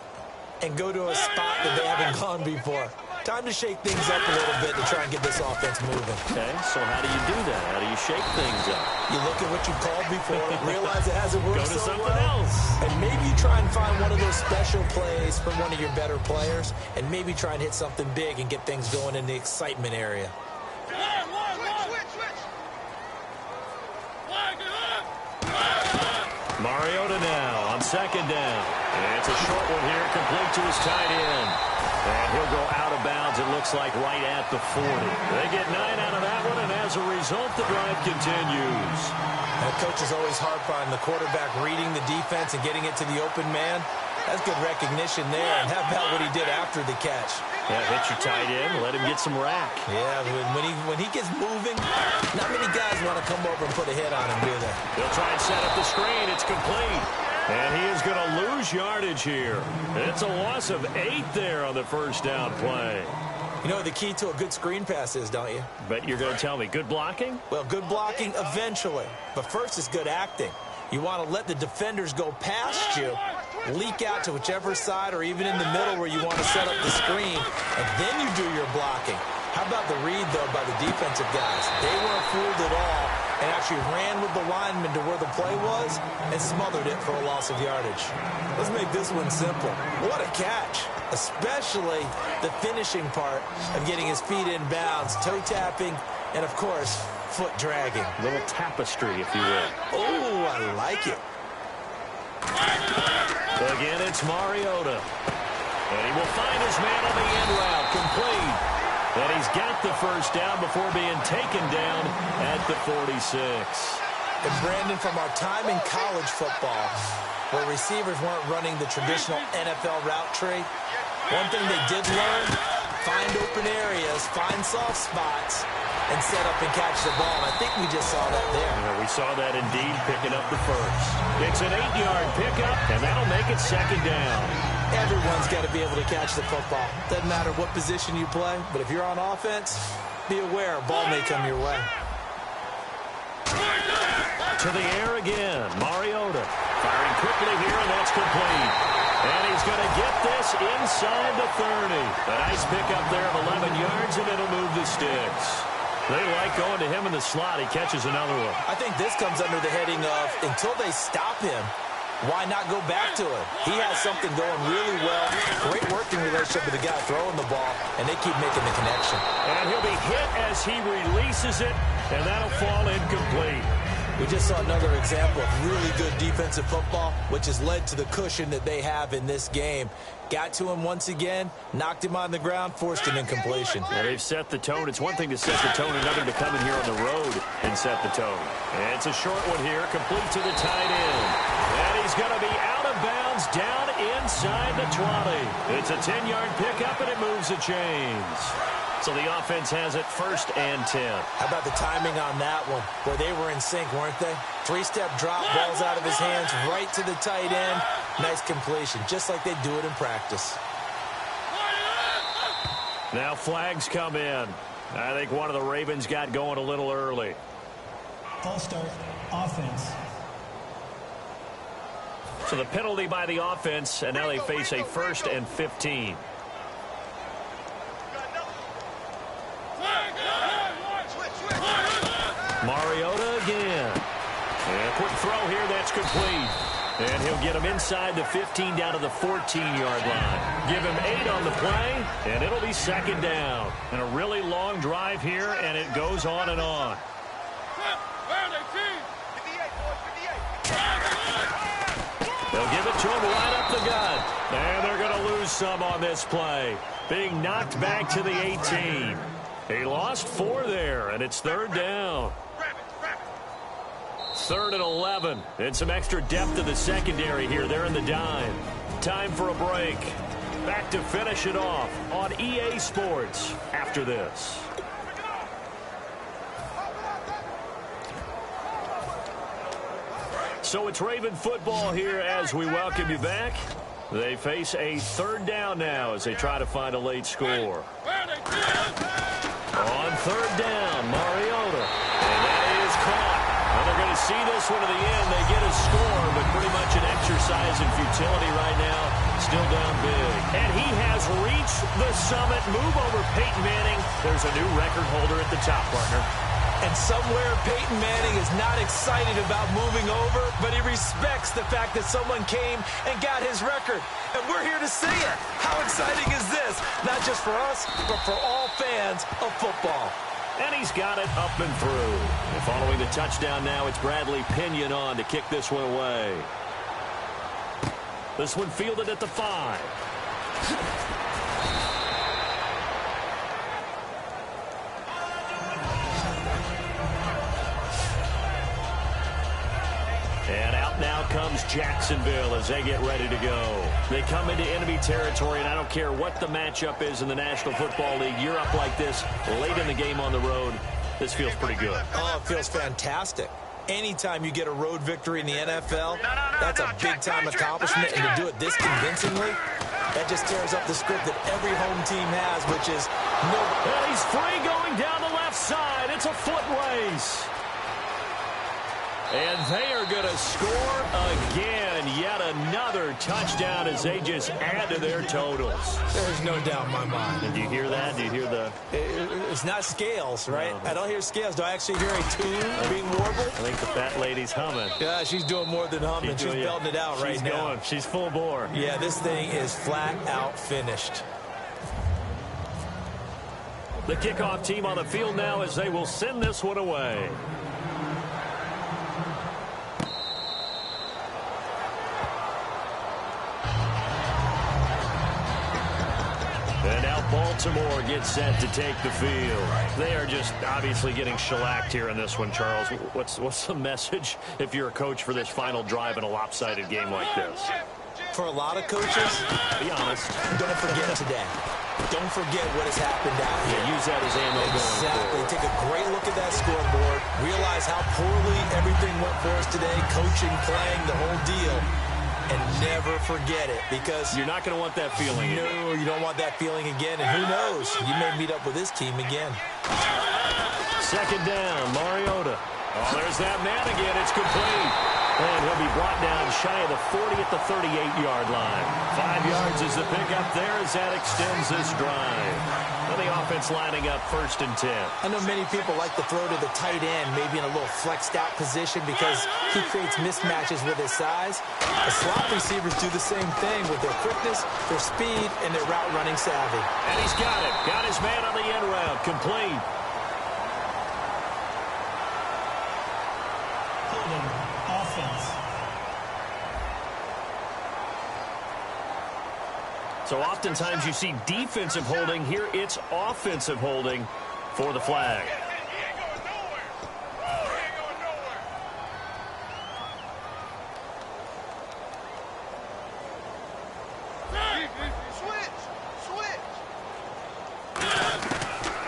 [SPEAKER 5] and go to a spot that they haven't gone before. Time to shake things up a little bit to try and get this offense moving.
[SPEAKER 4] Okay, so how do you do that? How do you shake things up?
[SPEAKER 5] You look at what you called before, realize it hasn't worked
[SPEAKER 4] so well. Go to something else.
[SPEAKER 5] And maybe you try and find one of those special plays from one of your better players, and maybe try and hit something big and get things going in the excitement area.
[SPEAKER 4] Mariota now on 2nd down. And it's a short one here, complete to his tight end. And he'll go out of bounds, it looks like, right at the 40. They get 9 out of that one, and as a result, the drive continues.
[SPEAKER 5] Now, coaches always harp on the quarterback reading the defense and getting it to the open man. That's good recognition there. And how about what he did after the catch?
[SPEAKER 4] Yeah, hit your tight end, let him get some rack.
[SPEAKER 5] Yeah, when he gets moving, not many guys want to come over and put a hit on him, do they?
[SPEAKER 4] They'll try and set up the screen. It's complete. And he is going to lose yardage here. It's a loss of 8 there on the first down play.
[SPEAKER 5] You know what the key to a good screen pass is, don't you?
[SPEAKER 4] Bet you're going to tell me. Good blocking?
[SPEAKER 5] Well, good blocking eventually. But first is good acting. You want to let the defenders go past you, leak out to whichever side or even in the middle where you want to set up the screen, and then you do your blocking. How about the read, though, by the defensive guys? They weren't fooled at all and actually ran with the lineman to where the play was and smothered it for a loss of yardage. Let's make this one simple. What a catch, especially the finishing part of getting his feet in bounds, toe tapping, and, of course, foot dragging.
[SPEAKER 4] A little tapestry, if you will.
[SPEAKER 5] Oh, I like it.
[SPEAKER 4] Again, it's Mariota. And he will find his man on the end route, complete. And he's got the first down before being taken down at the 46.
[SPEAKER 5] And Brandon, from our time in college football, where receivers weren't running the traditional NFL route tree, one thing they did learn, find open areas, find soft spots, and set up and catch the ball. I think we just saw that there.
[SPEAKER 4] Yeah, we saw that indeed, picking up the first. It's an 8-yard pickup, and that'll make it second down.
[SPEAKER 5] Everyone's got to be able to catch the football. Doesn't matter what position you play, but if you're on offense, be aware a ball may come your way.
[SPEAKER 4] To the air again, Mariota. Firing quickly here, and that's complete. And he's going to get this inside the 30. A nice pickup there of 11 yards, and it'll move the sticks. They like going to him in the slot. He catches another one.
[SPEAKER 5] I think this comes under the heading of, until they stop him, why not go back to him? He has something going really well. Great working relationship with the guy throwing the ball, and they keep making the connection.
[SPEAKER 4] And he'll be hit as he releases it, and that'll fall incomplete.
[SPEAKER 5] We just saw another example of really good defensive football, which has led to the cushion that they have in this game. Got to him once again, knocked him on the ground, forced an incompletion.
[SPEAKER 4] Yeah, they've set the tone. It's one thing to set the tone, another to come in here on the road and set the tone. And it's a short one here, complete to the tight end. And he's going to be out of bounds down inside the 20. It's a 10-yard pickup, and it moves the chains. So the offense has it 1st and 10.
[SPEAKER 5] How about the timing on that one, where they were in sync, weren't they? 3-step drop, balls out of his hands, right to the tight end. Nice completion, just like they do it in practice.
[SPEAKER 4] Now flags come in. I think one of the Ravens got going a little early.
[SPEAKER 6] False start, offense.
[SPEAKER 4] So the penalty by the offense, and now they face a 1st and 15. Mariota again. And a quick throw here, that's complete. And he'll get him inside the 15 down to the 14-yard line. Give him 8 on the play, and it'll be second down. And a really long drive here, and it goes on and on. They'll give it to him right up the gut. And they're going to lose some on this play. Being knocked back to the 18. He lost 4 there, and it's 3rd down. 3rd and 11. And some extra depth to the secondary here. They're in the dime. Time for a break. Back to finish it off on EA Sports after this. So it's Raven football here as we welcome you back. They face a 3rd down now as they try to find a late score. On 3rd down, Mariota. And that is caught. And they're going to see this one to the end. They get a score, but pretty much an exercise in futility right now. Still down big. And he has reached the summit. Move over Peyton Manning. There's a new record holder at the top, partner.
[SPEAKER 5] And somewhere Peyton Manning is not excited about moving over, but he respects the fact that someone came and got his record. And we're here to see it. How exciting is this? Not just for us, but for all fans of football.
[SPEAKER 4] And he's got it up and through. And following the touchdown now, it's Bradley Pinion on to kick this one away. This one fielded at the 5. And out now comes Jacksonville as they get ready to go. They come into enemy territory, and I don't care what the matchup is in the National Football League. You're up like this late in the game on the road. This feels pretty good.
[SPEAKER 5] Oh, it feels fantastic. Anytime you get a road victory in the NFL, that's a big-time accomplishment, and to do it this convincingly, that just tears up the script that every home team has, which is no.
[SPEAKER 4] And he's free going down the left side. It's a foot race. And they are going to score again. Yet another touchdown as they just add to their totals.
[SPEAKER 5] There's no doubt in my mind.
[SPEAKER 4] And do you hear that? Do you hear the...
[SPEAKER 5] It's not scales, right? No, I don't hear scales. Do I actually hear a tune being warbled?
[SPEAKER 4] I think the fat lady's humming.
[SPEAKER 5] Yeah, she's doing more than humming. She's belting it out right now. She's going.
[SPEAKER 4] She's full bore.
[SPEAKER 5] Yeah, this thing is flat out finished.
[SPEAKER 4] The kickoff team on the field now as they will send this one away. And now Baltimore gets set to take the field. They are just obviously getting shellacked here in this one, Charles. What's the message if you're a coach for this final drive in a lopsided game like this?
[SPEAKER 5] For a lot of coaches,
[SPEAKER 4] be honest,
[SPEAKER 5] don't forget today. Don't forget what has happened out here.
[SPEAKER 4] Yeah, use that as ammo going
[SPEAKER 5] Exactly.
[SPEAKER 4] forward.
[SPEAKER 5] Take a great look at that scoreboard. Realize how poorly everything went for us today. Coaching, playing, the whole deal. And never forget it, because
[SPEAKER 4] you're not going to want that feeling.
[SPEAKER 5] No, you don't want that feeling again. And who knows? You may meet up with this team again.
[SPEAKER 4] Second down, Mariota. Oh, there's that man again. It's complete. And he'll be brought down shy of the 40 at the 38-yard line. 5 yards is the pickup there as that extends this drive. And the offense lining up 1st and 10.
[SPEAKER 5] I know many people like to throw to the tight end, maybe in a little flexed out position because he creates mismatches with his size. The slot receivers do the same thing with their quickness, their speed, and their route running savvy.
[SPEAKER 4] And he's got it. Got his man on the end route. Complete.
[SPEAKER 6] Offense.
[SPEAKER 4] So oftentimes you see defensive holding. Here it's offensive holding for the flag.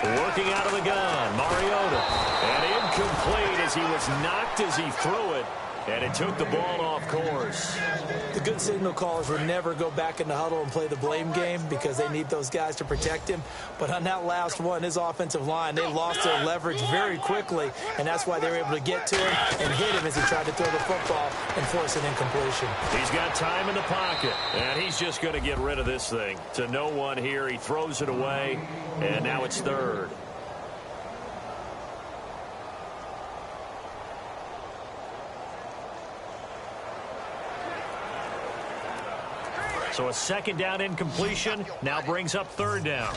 [SPEAKER 4] Working out of the gun, Mariota. And incomplete as he was knocked as he threw it. And it took the ball off course.
[SPEAKER 5] The good signal callers would never go back in the huddle and play the blame game because they need those guys to protect him. But on that last one, his offensive line, they lost their leverage very quickly, and that's why they were able to get to him and hit him as he tried to throw the football and force an incompletion.
[SPEAKER 4] He's got time in the pocket, and he's just going to get rid of this thing. To no one here, he throws it away, and now it's 3rd. So a 2nd down incompletion now brings up 3rd down.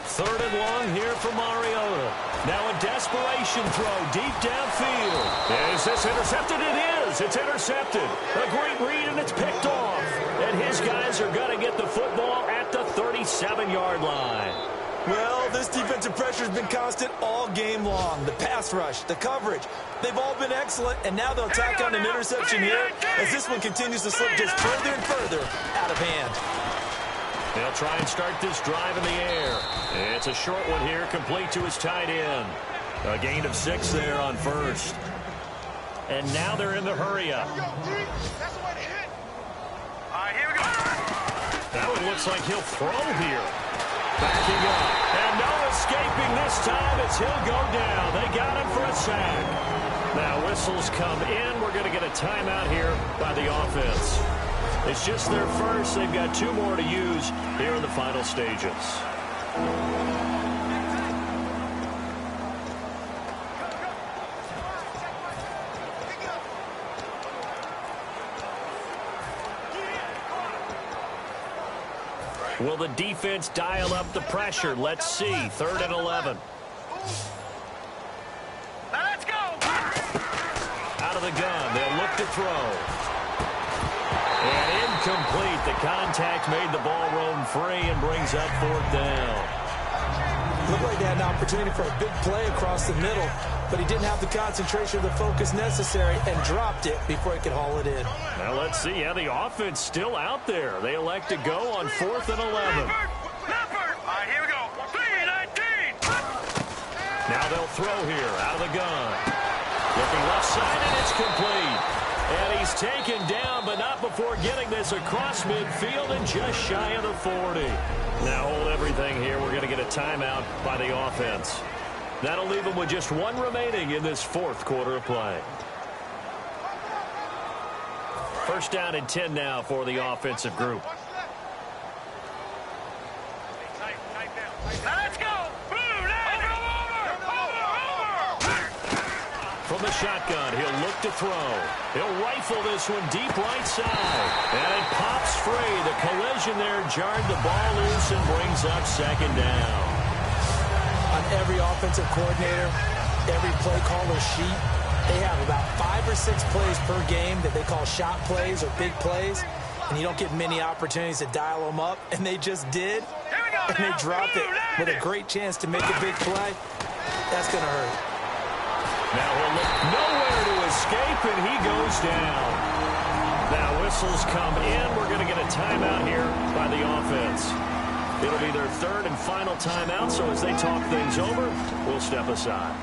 [SPEAKER 4] Third and long here for Mariota. Now a desperation throw deep downfield. Is this intercepted? It is. It's intercepted. A great read, and it's picked off. And his guys are going to get the football at the 37-yard line.
[SPEAKER 5] Well, this defensive pressure has been constant all game long. The pass rush, the coverage, they've all been excellent, and now they'll tack on an interception here as this one continues to slip just further and further out of hand.
[SPEAKER 4] They'll try and start this drive in the air. It's a short one here, complete to his tight end. A gain of 6 there on 1st. And now they're in the hurry-up. That one looks like he'll throw here. Backing up. And no escaping this time as he'll go down. They got him for a sack. Now whistles come in. We're going to get a timeout here by the offense. It's just their first. They've got 2 more to use here in the final stages. Will the defense dial up the pressure? Let's see. 3rd and 11.
[SPEAKER 2] Now let's go.
[SPEAKER 4] Out of the gun. They'll look to throw. And incomplete. The contact made the ball roam free and brings up 4th down.
[SPEAKER 5] Looked like they had an opportunity for a big play across the middle, but he didn't have the concentration or the focus necessary and dropped it before he could haul it in.
[SPEAKER 4] Now let's see. Yeah, the offense still out there. They elect to go on 4th and 11.
[SPEAKER 2] All right, here we go. 3-19.
[SPEAKER 4] Now they'll throw here out of the gun. Looking left side, and it's complete. And he's taken down, but not before getting this across midfield and just shy of the 40. Now hold everything here. We're going to get a timeout by the offense. That'll leave them with just 1 remaining in this 4th quarter of play. 1st down and 10 now for the offensive group.
[SPEAKER 2] Now let's go.
[SPEAKER 4] From the shotgun, he'll look to throw. He'll rifle this one deep right side. And it pops free. The collision there jarred the ball loose and brings up 2nd down.
[SPEAKER 5] On every offensive coordinator, every play caller sheet, they have about 5 or 6 plays per game that they call shot plays or big plays. And you don't get many opportunities to dial them up. And they just did. And they dropped it with a great chance to make a big play. That's going to hurt.
[SPEAKER 4] Now he'll look nowhere to escape. escape, and he goes down. Now whistles come in. We're going to get a timeout here by the offense. It'll be their third and final timeout, so as they talk things over, we'll step aside.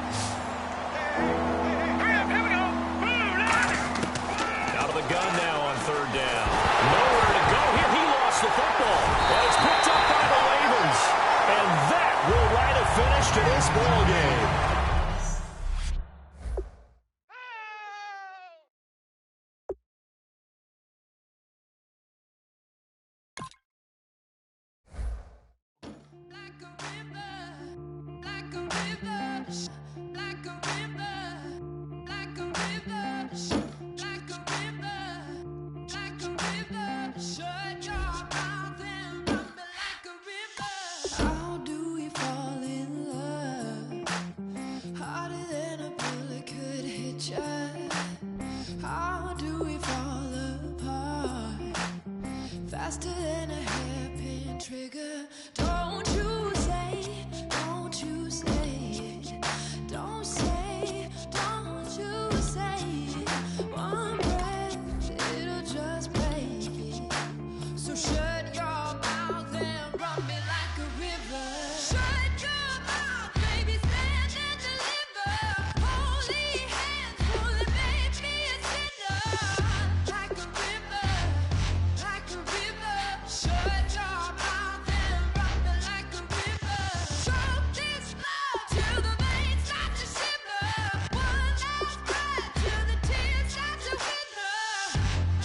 [SPEAKER 4] Out of the gun now on third down. Nowhere to go here. He lost the football. And it's picked up by the Ravens. And that will write a finish to this ball game.
[SPEAKER 7] Faster than a hairpin trigger. Don't you say, don't you say it. Don't say, don't you say it. One breath, it'll just break it. So shut your mouth and run me like a river. Shut your mouth, baby, stand and deliver. Holy hands, pull and make me a sinner. Like a river, like a river. Shut your mouth and run me like a river. Choke this love till the veins start to shiver. One last breath till the tears start to wither.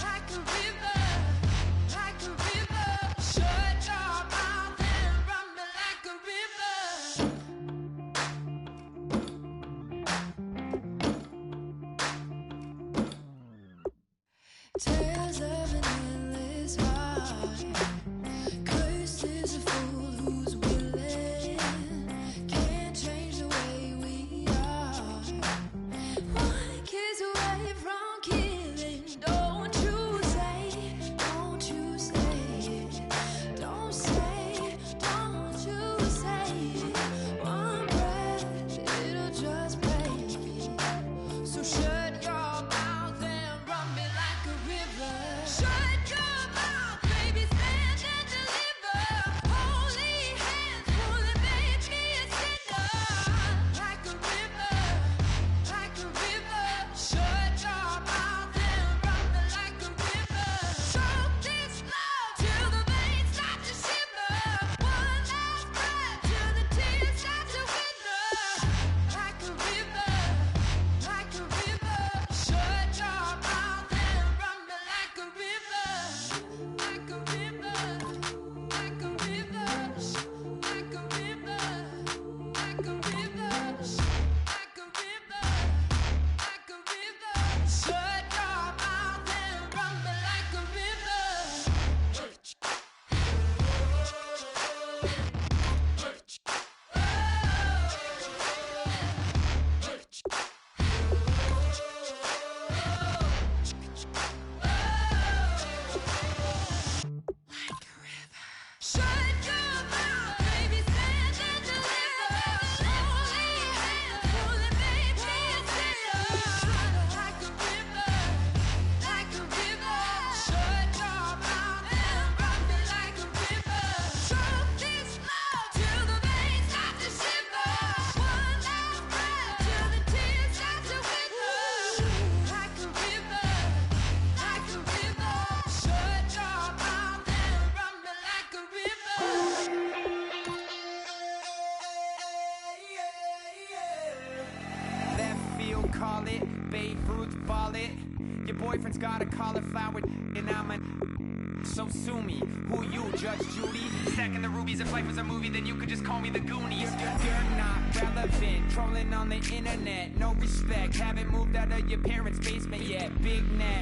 [SPEAKER 7] Like a river, like a river. Shut your mouth and run me like a river. Tales of an endless ride. Cursed is a fool who's willing. Can't change the way we are. One kiss away from killing. Don't you say, don't you say it. Don't say, don't you say it. One breath, it'll just break it. So shut your mouth and run me like a river. Shut your mouth, baby, stand and deliver. Holy hands, pull and make me a sinner. Like a river, like a river. Shut your mouth and run me like a river. Choke this love till the veins start to shiver. One last breath till the tears start to wither. Like a river, like a river. Shut your mouth and run me like a river. Like a river, like a river. Like a river, like a river. Like a river, like a river. Shut your mouth and run me like a river. Shut your mouth, baby, stand and deliver. Holy hands, pull and make me a sinner. Like a river, like a river. Shut your mouth and run me like a river. Choke this love till the veins start to shiver. One last breath till the tears start to wither. Like a river, like a river. Shut your mouth and run me like a river.
[SPEAKER 8] Left field, call it. Babe Ruth, ball it. Your boyfriend's got a cauliflower, and I'm a. So sue me. Who you, Judge Judy? Stacking the rubies. If life was a movie, then you could just call me the Goonies. You're not relevant. Trolling on the internet. No respect. Haven't moved out of your parents' basement yet. Big neck.